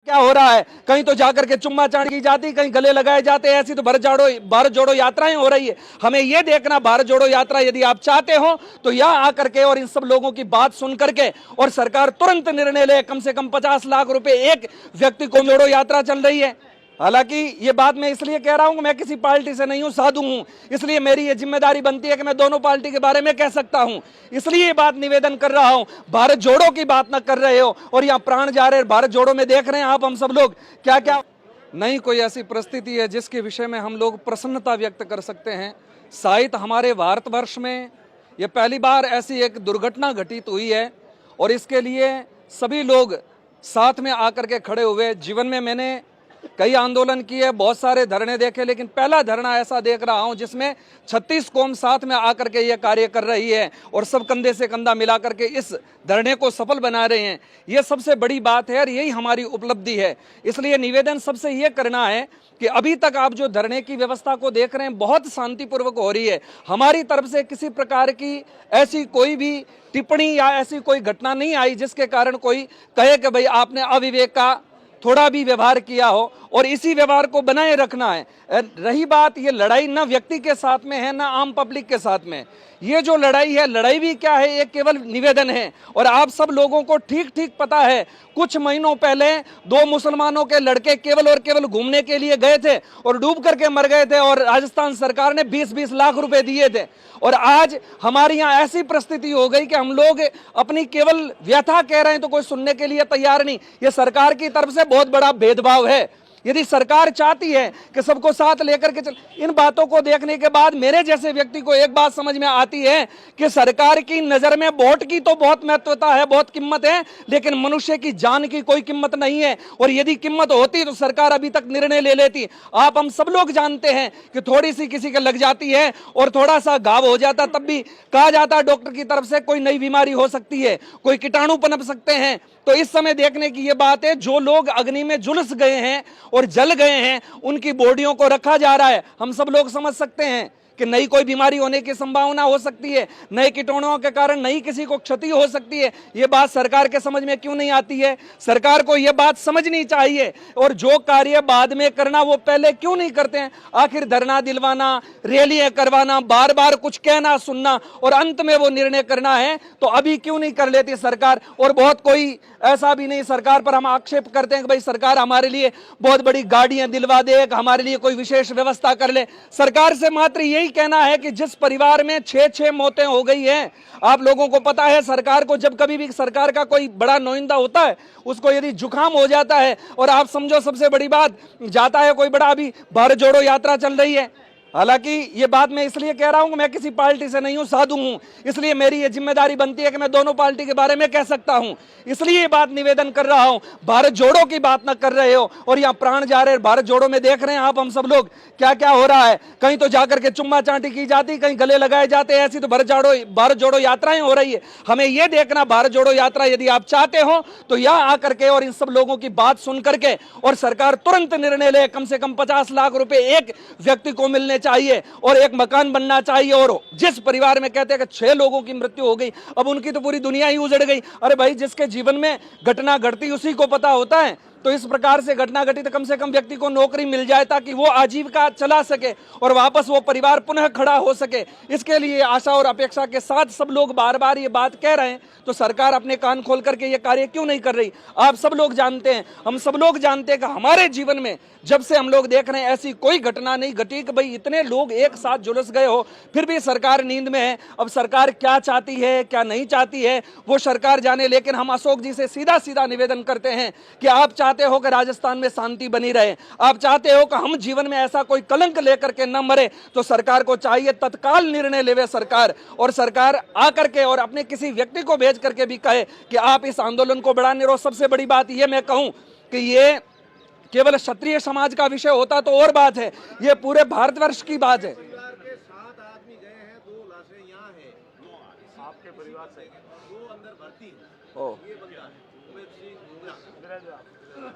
क्या हो रहा है? कहीं तो जाकर के चुम्मा चाटी की जाती, कहीं गले लगाए जाते, ऐसी तो भारत जोड़ो यात्राएं हो रही है। हमें यह देखना, भारत जोड़ो यात्रा यदि आप चाहते हो तो यहां आकर के और इन सब लोगों की बात सुन करके और सरकार तुरंत निर्णय ले, कम से कम 50 लाख रुपए एक व्यक्ति को जोड़ो यात्रा चल रही है। हालांकि ये बात मैं इसलिए कह रहा हूं कि मैं किसी पार्टी से नहीं हूं, साधु हूं, इसलिए मेरी ये जिम्मेदारी बनती है कि मैं दोनों पार्टी के बारे में कह सकता हूं। इसलिए ये बात निवेदन कर रहा हूं, भारत जोड़ो की बात ना कर रहे हो और यहां प्राण जा रहे हैं। भारत जोड़ो में देख रहे हैं आप, हम सब लोग क्या क्या नहीं कोई ऐसी परिस्थिति है जिसके विषय में हम लोग प्रसन्नता व्यक्त कर सकते हैं। शायद हमारे भारतवर्ष में यह पहली बार ऐसी एक दुर्घटना घटित हुई है और इसके लिए सभी लोग साथ में आकर के खड़े हुए। जीवन में मैंने कई आंदोलन किए, बहुत सारे धरने देखे, लेकिन पहला धरना ऐसा देख रहा हूं जिसमें 36 कौम साथ में आकर के ये कार्य कर रही है और सब कंधे से कंधा मिला करके इस धरने को सफल बना रहे हैं। ये सबसे बड़ी बात है और यही हमारी उपलब्धि है। इसलिए निवेदन सबसे ये करना है कि अभी तक आप जो धरने की व्यवस्था को देख रहे हैं बहुत शांतिपूर्वक हो रही है। हमारी तरफ से किसी प्रकार की ऐसी कोई भी टिप्पणी या ऐसी कोई घटना नहीं आई जिसके कारण कोई कहे कि भाई आपने अविवेक का थोड़ा भी व्यवहार किया हो, और इसी व्यवहार को बनाए रखना है। रही बात, ये लड़ाई ना व्यक्ति के साथ में है ना आम पब्लिक के साथ में। ये जो लड़ाई है, लड़ाई भी क्या है, ये केवल निवेदन है। और आप सब लोगों को ठीक ठीक पता है, कुछ महीनों पहले 2 मुसलमानों के लड़के केवल और केवल घूमने के लिए गए थे और डूब करके मर गए थे और राजस्थान सरकार ने 20-20 लाख रुपए दिए थे। और आज हमारे यहाँ ऐसी परिस्थिति हो गई कि हम लोग अपनी केवल व्यथा कह रहे हैं तो कोई सुनने के लिए तैयार नहीं। ये सरकार की तरफ से बहुत बड़ा भेदभाव है। यदि सरकार चाहती है कि सबको साथ लेकर के चल, इन बातों को देखने के बाद मेरे जैसे व्यक्ति को एक बात समझ में आती है कि सरकार की नजर में वोट की तो बहुत महत्वता है, बहुत कीमत है, लेकिन मनुष्य की जान की कोई कीमत नहीं है। और यदि कीमत होती तो सरकार अभी तक निर्णय ले लेती। आप हम सब लोग जानते हैं कि थोड़ी सी किसी के लग जाती है और थोड़ा सा घाव हो जाता, तब भी कहा जाता है डॉक्टर की तरफ से कोई नई बीमारी हो सकती है, कोई कीटाणु पनप सकते हैं। तो इस समय देखने की यह बात है, जो लोग अग्नि में झुलस गए हैं और जल गए हैं उनकी बॉडियों को रखा जा रहा है। हम सब लोग समझ सकते हैं कि नई कोई बीमारी होने की संभावना हो सकती है, नए कीटाणुओं के कारण नई किसी को क्षति हो सकती है। ये बात सरकार के समझ में क्यों नहीं आती है? सरकार को यह बात समझनी चाहिए और जो कार्य बाद में करना वो पहले क्यों नहीं करते हैं? आखिर धरना दिलवाना, रैलियां करवाना, बार बार कुछ कहना सुनना और अंत में वो निर्णय करना है तो अभी क्यों नहीं कर लेती सरकार? और बहुत कोई ऐसा भी नहीं, सरकार पर हम आक्षेप करते हैं कि भाई सरकार हमारे लिए बहुत बड़ी गाड़ियां दिलवा दे, हमारे लिए कोई विशेष व्यवस्था कर ले। सरकार से मात्र यही कहना है कि जिस परिवार में 6-6 मौतें हो गई हैं, आप लोगों को पता है सरकार को जब कभी भी सरकार का कोई बड़ा नुमाइंदा होता है, उसको यदि जुकाम हो जाता है और आप समझो सबसे बड़ी बात जाता है कोई बड़ा, अभी भारत जोड़ो यात्रा चल रही है। हालांकि ये बात मैं इसलिए कह रहा हूं कि मैं किसी पार्टी से नहीं हूं, साधु हूं, इसलिए मेरी ये जिम्मेदारी बनती है कि मैं दोनों पार्टी के बारे में कह सकता हूं। इसलिए ये बात निवेदन कर रहा हूं, भारत जोड़ो की बात ना कर रहे हो और यहां प्राण जा रहे हैं। भारत जोड़ो में देख रहे हैं आप, हम सब लोग क्या क्या हो रहा है। कहीं तो जाकर के चुम्मा चाटी की जाती, कहीं गले लगाए जाते, ऐसी तो भारत जोड़ो यात्राएं हो रही है। हमें यह देखना, भारत जोड़ो यात्रा यदि आप चाहते हो तो यहां आकर के और इन सब लोगों की बात सुन करके और सरकार तुरंत निर्णय ले, कम से कम 50 लाख रुपए एक व्यक्ति को मिलने चाहिए और एक मकान बनना चाहिए। और जिस परिवार में कहते हैं कि 6 लोगों की मृत्यु हो गई, अब उनकी तो पूरी दुनिया ही उजड़ गई। अरे भाई, जिसके जीवन में घटना घटती उसी को पता होता है। तो इस प्रकार से घटना घटी तो कम से कम व्यक्ति को नौकरी मिल जाए ताकि वो आजीविका चला सके और वापस वो परिवार पुनः खड़ा हो सके। इसके लिए आशा और अपेक्षा के साथ सब लोग बार बार ये बात कह रहे हैं, तो सरकार अपने कान खोल करके ये कार्य क्यों नहीं कर रही? आप सब लोग जानते हैं, हम सब लोग जानते हैं कि हमारे जीवन में जब से हम लोग देख रहे हैं ऐसी कोई घटना नहीं घटी कि भाई इतने लोग एक साथ झुलस गए हो, फिर भी सरकार नींद में है। अब सरकार क्या चाहती है क्या नहीं चाहती है वो सरकार जाने, लेकिन हम अशोक जी से सीधा सीधा निवेदन करते हैं कि आप चाहते हो कि राजस्थान में शांति बनी रहे, आप चाहते हो कि हम जीवन में ऐसा कोई कलंक लेकर के न मरे, तो सरकार को चाहिए तत्काल निर्णय लेवे सरकार, और सरकार आकर के और अपने किसी व्यक्ति को भेज करके भी कहे कि आप इस आंदोलन को बढ़ाने रहो। सबसे बड़ी बात यह मैं कहूं कि ये केवल क्षत्रिय समाज का विषय होता तो और बात है, ये पूरे भारतवर्ष की बात है। सात आदमी गए हैं, 2 लाशें यहाँ हैं, आपके परिवार से 2 अंदर भर्ती हैं। ये बंदा है उमेश सिंह।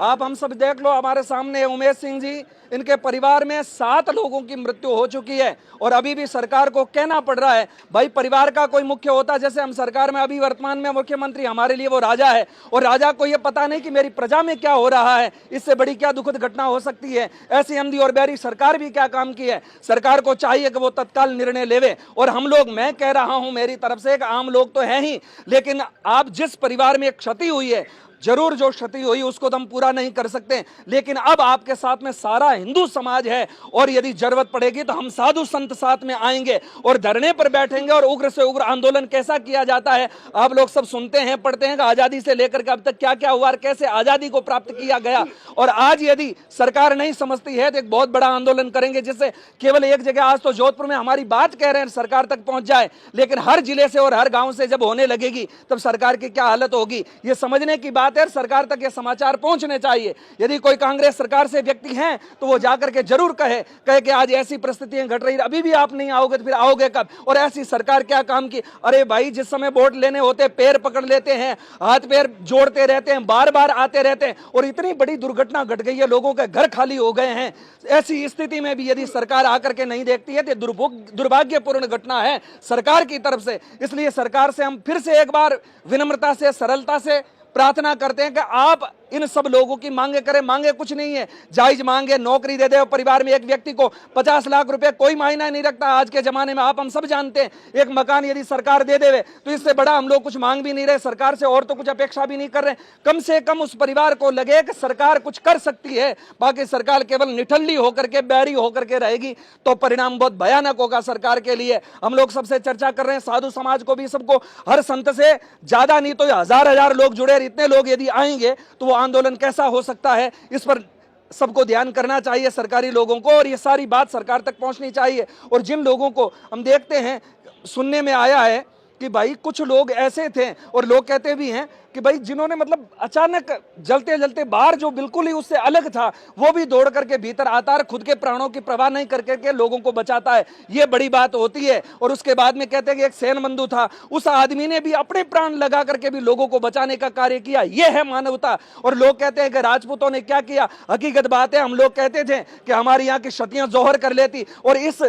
आप हम सब देख लो, हमारे सामने उमेश सिंह जी, इनके परिवार में 7 लोगों की मृत्यु हो चुकी है और अभी भी सरकार को कहना पड़ रहा है भाई परिवार का कोई मुख्य होता, जैसे हम सरकार में अभी वर्तमान में मुख्यमंत्री हमारे लिए वो राजा है और राजा को ये पता नहीं कि मेरी प्रजा में क्या हो रहा है, इससे बड़ी क्या दुखद घटना हो सकती है। ऐसी अंधी और बैरी सरकार भी क्या काम की है। सरकार को चाहिए कि वो तत्काल निर्णय लेवे और हम लोग, मैं कह रहा हूं मेरी तरफ से, एक आम लोग तो हैं ही, लेकिन आप जिस परिवार में क्षति हुई है, जरूर जो क्षति हुई उसको तो हम पूरा नहीं कर सकते, लेकिन अब आपके साथ में सारा हिंदू समाज है और यदि जरूरत पड़ेगी तो हम साधु संत साथ में आएंगे और धरने पर बैठेंगे और उग्र से उग्र आंदोलन कैसा किया जाता है आप लोग सब सुनते हैं, पढ़ते हैं कि आजादी से लेकर के अब तक क्या क्या हुआ और कैसे आजादी को प्राप्त किया गया। और आज यदि सरकार नहीं समझती है तो एक बहुत बड़ा आंदोलन करेंगे, जिससे केवल एक जगह, आज तो जोधपुर में हमारी बात कह रहे हैं सरकार तक पहुंच जाए, लेकिन हर जिले से और हर गांव से जब होने लगेगी तब सरकार की क्या हालत होगी, ये समझने की बात है। सरकार तक ये समाचार पहुंचने चाहिए। यदि कोई कांग्रेस सरकार से व्यक्ति हैं तो वो जाकर के जरूर कहे कि आज ऐसी परिस्थितियां घट रही, अभी भी आप नहीं आओगे तो फिर आओगे कब, और ऐसी सरकार क्या काम की। अरे भाई, जिस समय वोट लेने होते पैर पकड़ लेते हैं, हाथ पैर जोड़ते रहते हैं, बार बार आते रहते हैं और इतनी बड़ी दुर्घटना घट गई है, लोगों के घर खाली हो गए हैं। ऐसी स्थिति में भी यदि सरकार आकर के नहीं देखती है तो दुर्भाग्यपूर्ण घटना है सरकार की तरफ से। इसलिए सरकार से हम फिर से एक बार विनम्रता से, सरलता से प्रार्थना करते हैं कि आप इन सब लोगों की मांगे करें। मांगे कुछ नहीं है, जायज मांगे, नौकरी दे दे परिवार में एक व्यक्ति को 50 लाख रुपए कोई मायना नहीं रखता आज के जमाने में, आप हम सब जानते हैं। एक मकान यदि सरकार दे देवे तो इससे बड़ा हम लोग कुछ मांग भी नहीं रहे सरकार से और तो कुछ अपेक्षा भी नहीं कर रहे। कम से कम उस परिवार को लगे कि सरकार कुछ कर सकती है, बाकी सरकार केवल निठल्ली होकर के, बैरी होकर के रहेगी तो परिणाम बहुत भयानक होगा सरकार के लिए। हम लोग सबसे चर्चा कर रहे हैं, साधु समाज को भी, सबको, हर संत से ज्यादा नहीं तो हजार लोग जुड़े, इतने लोग यदि आएंगे तो वो आंदोलन कैसा हो सकता है, इस पर सबको ध्यान करना चाहिए सरकारी लोगों को और ये सारी बात सरकार तक पहुंचनी चाहिए। और जिन लोगों को हम देखते हैं, सुनने में आया है कि भाई कुछ लोग ऐसे थे और लोग कहते भी हैं कि भाई जिन्होंने मतलब अचानक जलते जलते बाहर जो बिल्कुल ही उससे अलग था वो भी दौड़ करके भीतर आता है, खुद के प्राणों की परवाह नहीं करके के लोगों को बचाता है, ये बड़ी बात होती है। और उसके बाद में कहते हैं कि एक सेन बंधु था, उस आदमी ने भी अपने प्राण लगा करके भी लोगों को बचाने का कार्य किया, ये है मानवता। और लोग कहते हैं कि राजपूतों ने क्या किया, हकीकत बात है, हम लोग कहते थे कि हमारी यहाँ की क्षतियां जोहर कर लेती, और इस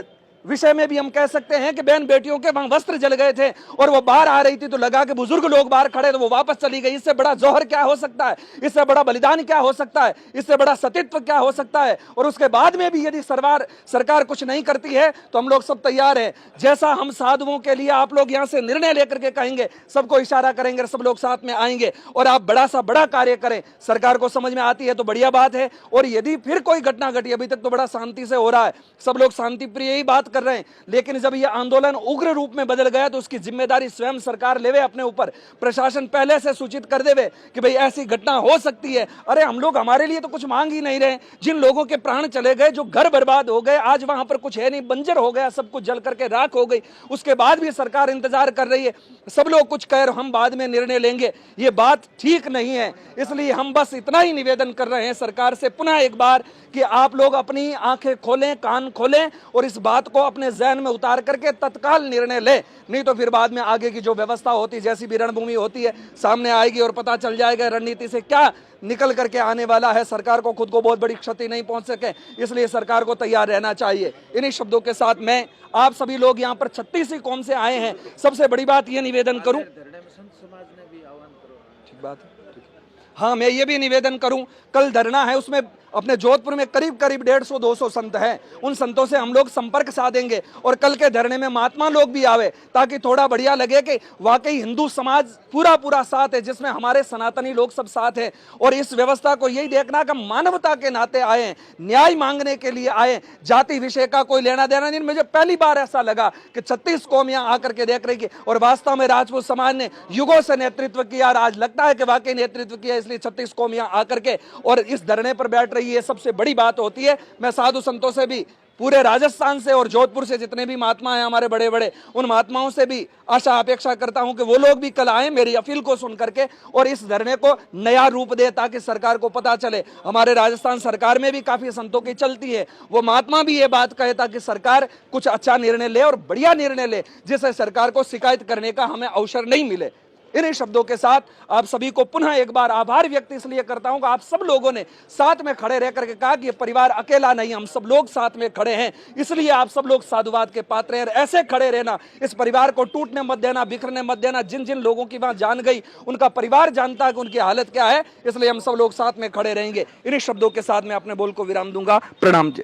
विषय में भी हम कह सकते हैं कि बहन बेटियों के वहां वस्त्र जल गए थे और वो बाहर आ रही थी तो लगा कि बुजुर्ग लोग बाहर खड़े तो वो वापस चली गई। इससे बड़ा जौहर क्या हो सकता है, इससे बड़ा बलिदान क्या हो सकता है, इससे बड़ा सतीत्व क्या हो सकता है। और उसके बाद में भी यदि सरकार कुछ नहीं करती है तो हम लोग सब तैयार हैं, जैसा हम साधुओं के लिए आप लोग यहां से निर्णय लेकर के कहेंगे, सबको इशारा करेंगे, सब लोग साथ में आएंगे और आप बड़ा सा बड़ा कार्य करें। सरकार को समझ में आती है तो बढ़िया बात है, और यदि फिर कोई घटना घटी, अभी तक तो बड़ा शांति से हो रहा है, सब लोग शांति प्रिय ही बात कर रहे हैं, लेकिन जब यह आंदोलन उग्र रूप में बदल गया तो उसकी जिम्मेदारी स्वयं सरकार लेवे अपने ऊपर। प्रशासन पहले से सूचित कर देवे कि भाई ऐसी घटना हो सकती है। अरे हम लोग हमारे लिए तो कुछ मांग ही नहीं रहे, जिन लोगों के प्राण चले गए, जो घर बर्बाद हो गए, आज वहां पर कुछ है नहीं, बंजर हो गया, सब कुछ जल करके राख हो गई, उसके बाद भी सरकार इंतजार कर रही है। सब लोग कुछ कह रहे, हम बाद में निर्णय लेंगे, ये बात ठीक नहीं है। इसलिए हम बस इतना ही निवेदन कर रहे हैं सरकार से पुनः एक बार कि आप लोग अपनी आंखें खोलें, कान खोलें और इस बात को अपने जहन में उतार करके तत्काल निर्णय ले, नहीं तो फिर बाद में आगे की जो व्यवस्था होती, जैसी भी रणभूमि होती है, सामने आएगी और पता चल जाएगा रणनीति से क्या निकल करके आने वाला है। सरकार को खुद को बहुत बड़ी क्षति नहीं पहुंच सके, इसलिए सरकार को तैयार रहना चाहिए। इन्हीं शब्दों के साथ मैं आप सभी लोग यहाँ पर 36 कौम से आए हैं, सबसे बड़ी बात ये निवेदन करूं, ठीक बात है, हाँ मैं ये भी निवेदन करूं, कल धरना है, उसमें अपने जोधपुर में करीब 150-200 संत हैं, उन संतों से हम लोग संपर्क साधेंगे और कल के धरने में महात्मा लोग भी आवे, ताकि थोड़ा बढ़िया लगे कि वाकई हिंदू समाज पूरा साथ है, जिसमें हमारे सनातनी लोग सब साथ हैं। और इस व्यवस्था को यही देखना कि मानवता के नाते आए, न्याय मांगने के लिए आए, जाति विषय का कोई लेना देना नहीं। मुझे पहली बार ऐसा लगा कि 36 कौम यहाँ आकर के देख रही है, और वास्तव में राजपूत समाज ने युगों से नेतृत्व किया, आज लगता है कि वाकई नेतृत्व किया, इसलिए 36 कौम यहाँ आकर के और इस धरने पर बैठ ये सबसे बड़ी बात होती है। मैं साधु संतों से भी, पूरे राजस्थान से और जोधपुर से जितने भी महात्मा हैं हमारे बड़े बड़े, उन महात्माओं से भी आशा अपेक्षा करता हूं कि वो लोग भी कल आए मेरी अपील को सुन करके और इस धरने को नया रूप दे, ताकि सरकार को पता चले। हमारे राजस्थान सरकार में भी काफी संतों की चलती है, वो महात्मा भी ये बात कहे ताकि सरकार कुछ अच्छा निर्णय ले और बढ़िया निर्णय ले, जिससे सरकार को शिकायत करने का हमें अवसर नहीं मिले। इन्हीं शब्दों के साथ आप सभी को पुनः एक बार आभार व्यक्त इसलिए करता हूं कि आप सब लोगों ने साथ में खड़े रह करके कहा कि ये परिवार अकेला नहीं, हम सब लोग साथ में खड़े हैं, इसलिए आप सब लोग साधुवाद के पात्र हैं। ऐसे खड़े रहना, इस परिवार को टूटने मत देना, बिखरने मत देना। जिन जिन लोगों की वहां जान गई उनका परिवार जानता है कि उनकी हालत क्या है, इसलिए हम सब लोग साथ में खड़े रहेंगे। इन्हीं शब्दों के साथ मैं अपने बोल को विराम दूंगा। प्रणाम जी।